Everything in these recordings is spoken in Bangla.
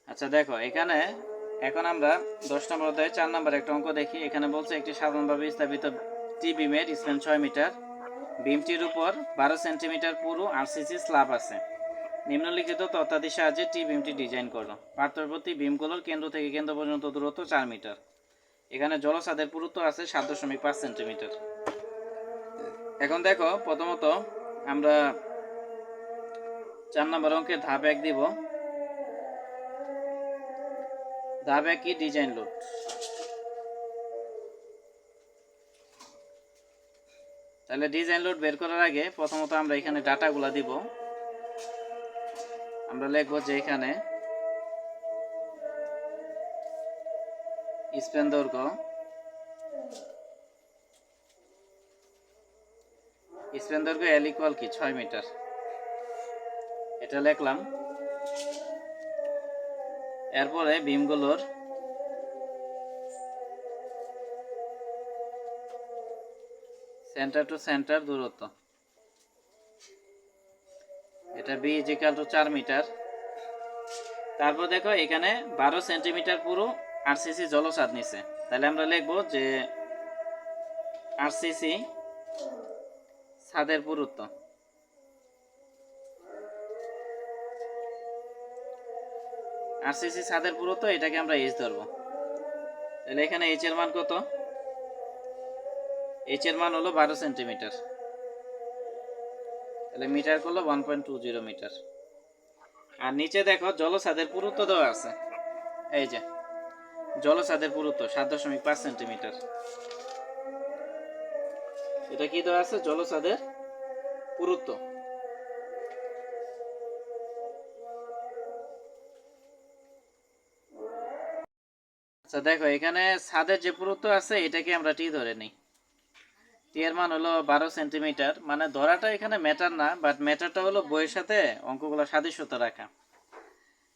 আচ্ছা দেখো এখানে এখন আমরা 10 নম্বর অধ্যায়ে 4 নম্বর একটা অঙ্ক দেখি। এখানে বলছে একটি সাধারণভাবে স্থাপিত টি বিমের স্প্যান 6 মিটার, বিমটির উপর 12 সেন্টিমিটার পুরু আরসিসি স্ল্যাব আছে। নিম্নলিখিত তথ্যাদির সাহায্যে টি বিমটি ডিজাইন করো। পার্শ্ববর্তী বিমগুলোর কেন্দ্র থেকে কেন্দ্র পর্যন্ত দূরত্ব 4 মিটার। এখানে জলছাদের পুরুত্ব আছে 7.5 সেন্টিমিটার। এখন দেখো প্রথমত আমরা 4 নম্বর অঙ্কের ধাপ 1 দিব। ধাপ 1 কি? Design load. তাহলে ডিজাইন লোড বের করার আগে প্রথমত আমরা এখানে ডাটাগুলো দিব। আমরা লিখব যে এখানে স্প্যান দৈর্ঘ্য এল ইকুয়াল কি 6 মিটার, এটা লিখলাম। এরপরে বিমগুলোর সেন্টার টু সেন্টার দূরত্ব, এটা বি ইজিক্যাল টু 4 মিটার। তারপর দেখো এখানে 12 সেন্টিমিটার পুরো আরসিসি জলছাদ নিছে। তাহলে আমরা লিখব যে আরসিসি ছাদের পুরুত্ব, আরসিসি ছাদের পুরুত্ব এটাকে আমরা এইচ ধরবো। তাহলে এখানে এইচ এর মান কত? এইচ এর মান হলো 12 সেন্টিমিটার। তাহলে মিটার করলো 1.20 মিটার। আর নিচে দেখো জলছাদের পুরুত্ব দেওয়া আছে, এই যে জলছাদের পুরুত্ব 7.5 সেন্টিমিটার। এটা কি দেওয়া আছে? জলছাদের পুরুত্ব। আচ্ছা দেখো এখানে ছাদের যে পুরুত্ব আছে এটাকে আমরা টি ধরে নিই। টি এর মান হলো 12 সেন্টিমিটার। মানে ধরাটা এখানে ম্যাটার না, বাট ম্যাটারটা হলো বইয়ের সাথে অঙ্কগুলো সাদৃশ্যতা রাখা।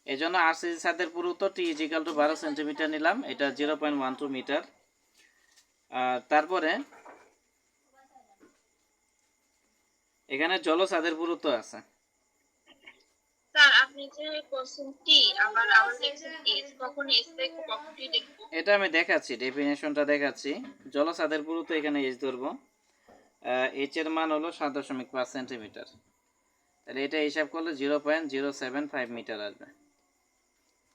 এই জন্য আরসিসি ছাদের পুরুত্ব টি ইজিক্যাল টু 12 সেন্টিমিটার নিলাম, এটা 0.12 মিটার। তারপরে এখানে জলছাদের পুরুত্ব আছে, স্যার আপনি যে কোশ্চেন টি আবার লিখছেন এস, কখন এস লিখব কখন টি লিখব? এটা আমি দেখাচ্ছি, ডেফিনেশনটা দেখাচ্ছি। জলছাদের পুরুত্ব এখানে এইচ ধরবো। এইচ এর মান হলো 7.5 সেন্টিমিটার। তাহলে এটা হিসাব করলে 0.075 মিটার আসবে,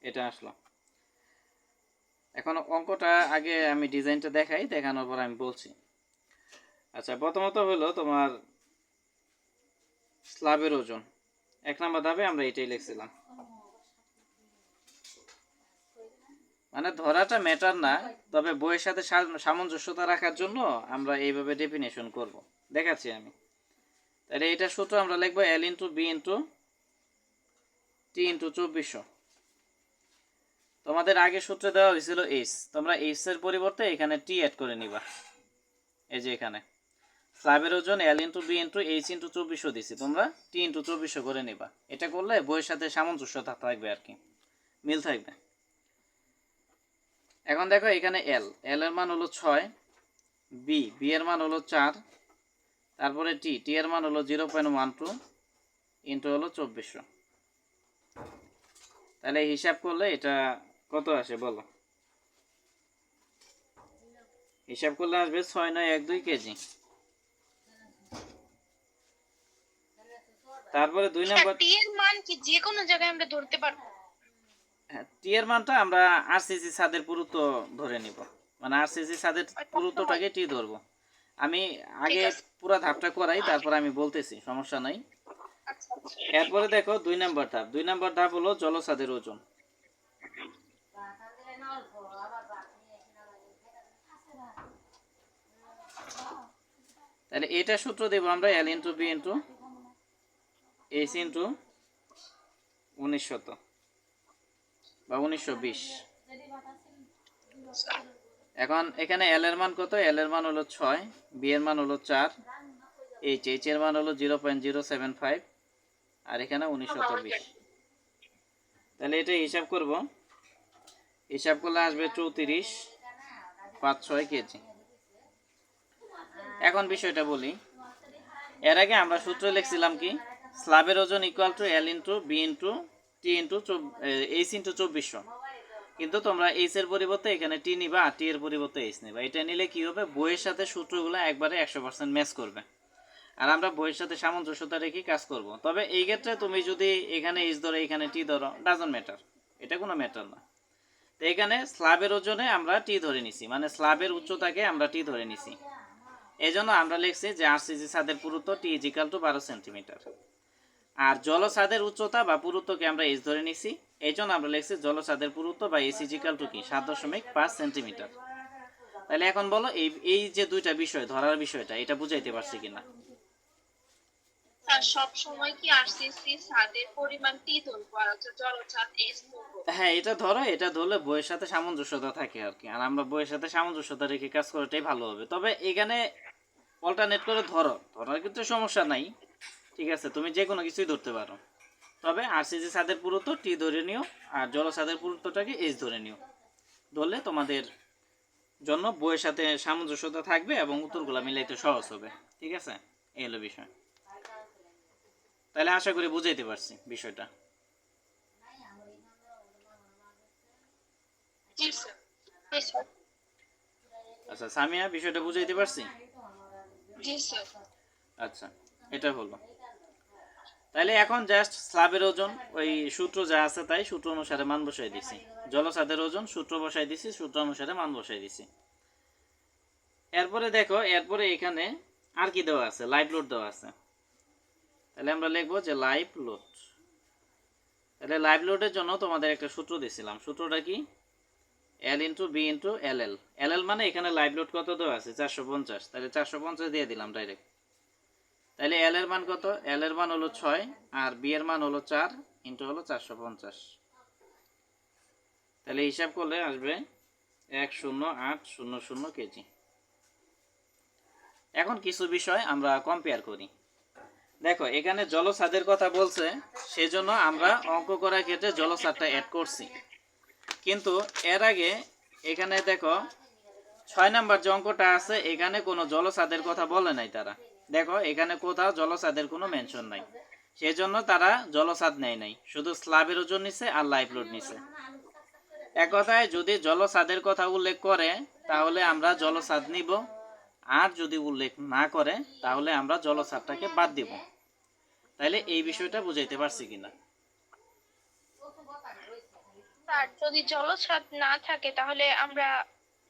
এটা আসলো। এখন অঙ্কটা আগে আমি ডিজাইনটা দেখাই, দেখানোর পর আমি বলছি। আচ্ছা প্রথমত হলো তোমার স্ল্যাবের ওজন। 1 নম্বর ধাপে আমরা এটাই লিখছিলাম। মানে ধরাটা ম্যাটার না, তবে বইয়ের সাথে সামঞ্জস্যতা রাখার জন্য আমরা এইভাবে ডেফিনেশন করব, দেখাচ্ছি আমি। তাহলে এটা সূত্র আমরা লিখব এল into B into T into 2400। তোমাদের আগে সূত্রে দেওয়া হয়েছিল এইচ, তোমরা এইচ এর পরিবর্তে এখানে টি অ্যাড করে নিবা। এই যে এখানে স্ল্যাবের ওজন L into B into H into 2400 দিছি, তোমরা টি ইন্টু 2400 করে নিবা। এটা করলে বইয়ের সাথে সামঞ্জস্যতা থাকবে আর কি, মিল থাকবে। এখন দেখো এখানে এল এর মান হলো 6, বি এর মান হলো 4, তারপরে টি এর মান হলো 0.12 ইন্টু হলো 2400। তাহলে হিসাব করলে এটা কত আসে বলো? হিসাব করলে আসবে 6.912 কেজি। তারপরে 2 নম্বর, টি এর মান কি যে কোনো জায়গায় আমরা ধরতে পারবো? টি এর মানটা আমরা আরসিসি ছাদের পুরুত্ব ধরে নিব, মানে আরসিসি ছাদের পুরুত্বটাকে টি ধরবো। আমি আগে পুরো ধাপটা করাই, তারপর আমি বলতেছি, সমস্যা নাই। এরপরে দেখো 2 নম্বর ধাপ। 2 নম্বর ধাপ হলো জলছাদের ওজন। তাহলে এটা সূত্র দেব আমরা L into B into H into 1900 বা 1920। এখন এখানে এল এর মান কত? এল এর মান হলো 6, বি এর মান হলো 4, এইচ এর মান হলো 0.075, আর এখানে 1920। তাহলে এটা হিসাব করব, হিসাব করলে আসবে 3456 কেজি। এখন বিষয়টা বলি, এর আগে আমরা সূত্র লিখছিলাম কি? স্ল্যাবের ওজন equal to L into B into T into H into 2400, কিন্তু তোমরা এইচ এর পরিবর্তে এখানে টি নিবা আর টি এর পরিবর্তে এইচ নিবা। এটা নিলে কি হবে, বইয়ের সাথে সূত্রগুলো একবারে 100% ম্যাচ করবে, আর আমরা বইয়ের সাথে সামঞ্জস্যতা রেখে কাজ করব। তবে এই ক্ষেত্রে তুমি যদি এখানে এইচ ধরো এখানে টি ধরো, ডাজন্ট ম্যাটার, এটা কোনো ম্যাটার না। তো এখানে স্ল্যাবের ওজনে আমরা টি ধরে নিছি, মানে স্ল্যাবের উচ্চতাকে আমরা টি ধরে নিছি। এই জন্য আমরা লিখছি যে আরসিসি ছাদের পুরুত্ব টি ইজিক্যাল টু 12 সেন্টিমিটার, আর জলছাদের উচ্চতা বা পুরুত্বকে আমরা এইচ ধরে নিছি। এই জন্য আমরা লিখছি জলছাদের পুরুত্ব বা এইচ ইজিক্যাল টু কি 7.5 সেন্টিমিটার। তাহলে এখন বলো এই যে দুইটা বিষয় ধরার বিষয়টা, এটা বুঝাইতে পারছি কিনা? স্যার সব সময় কি আরসিসি ছাদের পরিমাণ টি ধরবো আর হচ্ছে জলছাদ এস ধরবো? হ্যাঁ, এটা ধরো, এটা ধরলে বইয়ের সাথে সামঞ্জস্যতা থাকে আর কি, আর আমরা বইয়ের সাথে সামঞ্জস্যতা রেখে কাজ করাটাই ভালো হবে। তবে এখানে অল্টারনেট করে ধরার ক্ষেত্রে সমস্যা নাই, ঠিক আছে, তুমি যে কোনো কিছুই ধরতে পারো। তবে আরসিসি ছাদের পুরুত্ব টি ধরে নিও, আর জলছাদের পুরুত্বটাকে এইচ ধরে নিও। ধরলে তোমাদের জন্য বইয়ের সাথে সামঞ্জস্যতা থাকবে এবং উত্তরগুলো মিলাইতে সহজ হবে। ঠিক আছে, এই হলো বিষয়। তাহলে আশা করি বুঝাইতে পারছি বিষয়টা। জি স্যার। জি স্যার। আচ্ছা সামিয়া, বিষয়টা বুঝাইতে পারছি? জি স্যার। আচ্ছা, এটা হলো। তাহলে এখন জাস্ট স্ল্যাবের ওজন ওই সূত্র যা আছে তাই সূত্র অনুসারে মান বসাই দিছি, জলছাদের ওজন সূত্র বসাই দিছি, সূত্র অনুসারে মান বসাই দিছি। এরপরে দেখো, এরপরে এখানে আর কি দেওয়া আছে, লাইভ লোড দেওয়া আছে। তাহলে আমরা লিখবো যে লাইভ লোড। তাহলে লাইভ লোডের জন্য তোমাদের একটা সূত্র দিয়েছিলাম, সূত্রটা কি, এল ইন্টু বি ইন্টু এল এল। এল এল মানে এখানে লাইভ লোড কত দেওয়া আছে 450, তাহলে 450 দিয়ে দিলাম ডাইরেক্ট। তাহলে এল এর মান কত, এল এর মান হলো 6 আর বি এর মান হলো 4 ইন্টু হলো 450। তাহলে হিসাব করলে আসবে 10800 কেজি। এখন কিছু বিষয় আমরা কম্পেয়ার করি। দেখো এখানে জলছাদের কথা বলছে, সেজন্য আমরা অঙ্ক করার ক্ষেত্রে জলছাদটা অ্যাড করছি, কিন্তু এর আগে এখানে দেখো 6 নাম্বার যে অঙ্কটা আছে এখানে কোনো জলছাদের কথা বলে নাই তারা। দেখো এখানে কোথাও জলছাদের কোনো মেনশন নাই, সেজন্য তারা জলছাদ নেয় নাই, শুধু স্ল্যাবের ওজন নিছে আর লাইভ লোড নিছে। এক কথায় যদি জলছাদের কথা উল্লেখ করে তাহলে আমরা জলছাদ নিব, আর যদি উল্লেখ না করে তাহলে আমরা জলছাদটাকে বাদ দিব। তাহলে এই বিষয়টা বুঝাইতে পারছি কিনা? স্যার যদি জলছাদ না থাকে তাহলে আমরা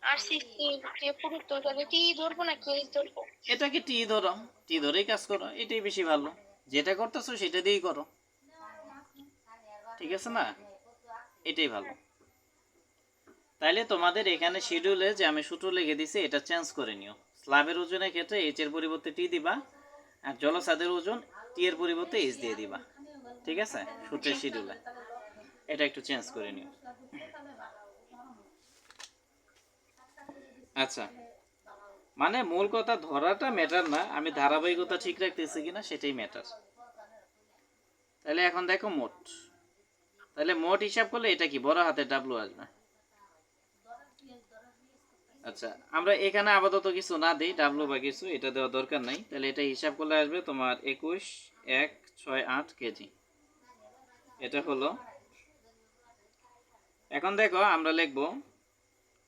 আরসিসি যে পুরুত্ব তাহলে টি ধরবো নাকি এইচ ধরবো? এটাকে টি ধরো, টি ধরেই কাজ করো, এটাই বেশি ভালো। যেটা করতেছো সেটা দিয়েই করো, ঠিক আছে না, এটাই ভালো। তাইলে তোমাদের এখানে শিডিউলে যে আমি সূত্র লিখে দিছি এটা চেঞ্জ করে নিও। স্ল্যাবের ওজনের ক্ষেত্রে এইচ এর পরিবর্তে টি দিবা, আর জলছাদের ওজন টি এর পরিবর্তে এইচ দিয়ে দিবা, ঠিক আছে, সূত্রের শিডিউলে এটা একটু চেঞ্জ করে নিও। আচ্ছা, মানে মূল কথা ধরাটা ম্যাটার না, আমি ধারাবাহিকতা ঠিক রাখতেছি কিনা সেটাই ম্যাটার। তাহলে এখন দেখো মোট, তাহলে মোট হিসাব করলে এটা কি বড় হাতের ডাব্লু আসবে। আচ্ছা, আমরা এখানে আপাতত কিছু না দিই ডাব্লু বা কিছু, এটা দেওয়া দরকার নাই। তাহলে এটা হিসাব করলে আসবে তোমার 21,168 কেজি, এটা হলো। এখন দেখো আমরা লিখব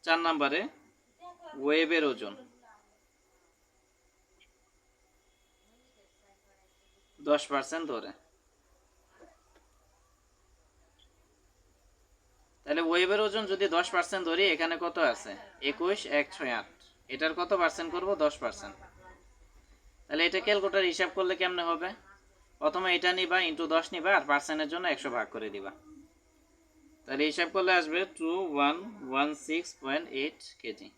4 নম্বরে ওয়েবের ওজন 10% ধরে। তাহলে ওয়েবের ওজন যদি 10% ধরি, এখানে কত আছে 21,168, এটার কত পার্সেন্ট করব 10%। তাহলে এটা ক্যালকুলেটর হিসাব করলে কেমনে হবে, প্রথমে এটা নিবা ইন্টু 10 নিবা আর পার্সেন্টের জন্য 100 ভাগ করে দিবা। তাহলে হিসাব করলে আসবে 2116.8 কেজি।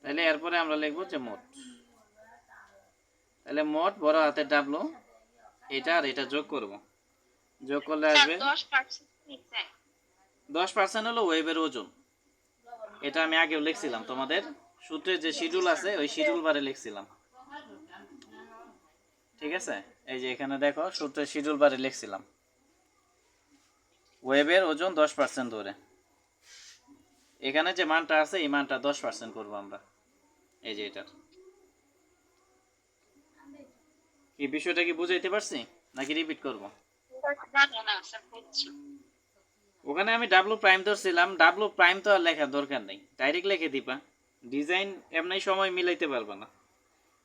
তাহলে এরপরে আমরা লিখব যে মোট। তাহলে মোট বড় হাতের ডাব্লু, এটা আর এটা যোগ করব, যোগ করলে আসবে 10% হলো ওয়েবের ওজন। এটা আমি আগেও লিখছিলাম, তোমাদের সূত্রের যে শিডিউল আছে ওই শিডিউল বারে লিখছিলাম, ঠিক আছে, এই যে এখানে দেখো সূত্রের শিডিউল বারে লিখছিলাম ওয়েবের ওজন 10% ধরে। এখানে যে মানটা আছে এই মানটা 10% করব আমরা, এই যে এটার। এই বিষয়টা কি বুঝাইতে পারছি? নাকি রিপিট করব? না না না স্যার বুঝছি। ওখানে আমি ডাব্লু প্রাইম ধরছিলাম, ডাব্লু প্রাইম তো আর লেখার দরকার নেই, ডাইরেক্ট লিখে দিবা। ডিজাইন এমনি সময় মিলাইতে পারবা না,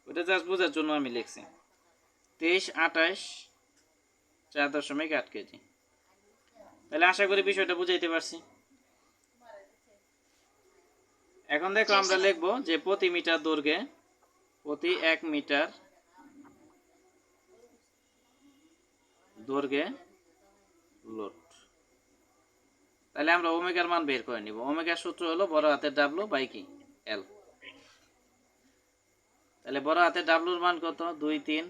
ওটা জাস্ট বোঝার জন্য আমি লিখছি। 23, 28, 4.8 কেজি। তাহলে আশা করি বিষয়টা বুঝাইতে পারছি। এখন দেখো আমরা লিখব যে প্রতি মিটার দৈর্ঘ্যে, প্রতি 1 মিটার দৈর্ঘ্যে লোড। তাহলে আমরা ওমেগার মান বের করে নিব। ওমেগার সূত্র হলো বড় হাতের ডাব্লু বাই কি এল। তাহলে বড় হাতের ডাব্লুর মান কত? 2, 3,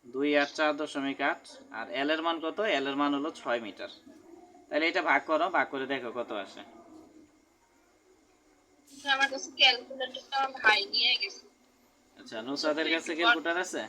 2, 8, 4.8। আর এল এর মান কত? এল এর মান হলো 6 মিটার। তাহলে এটা ভাগ করো, ভাগ করে দেখো কত আসে। আমার কাছে ক্যালকুলেটরটা ভাই নিয়ে গেছে। আচ্ছা, নুসরাতের কাছে ক্যালকুলেটর আছে?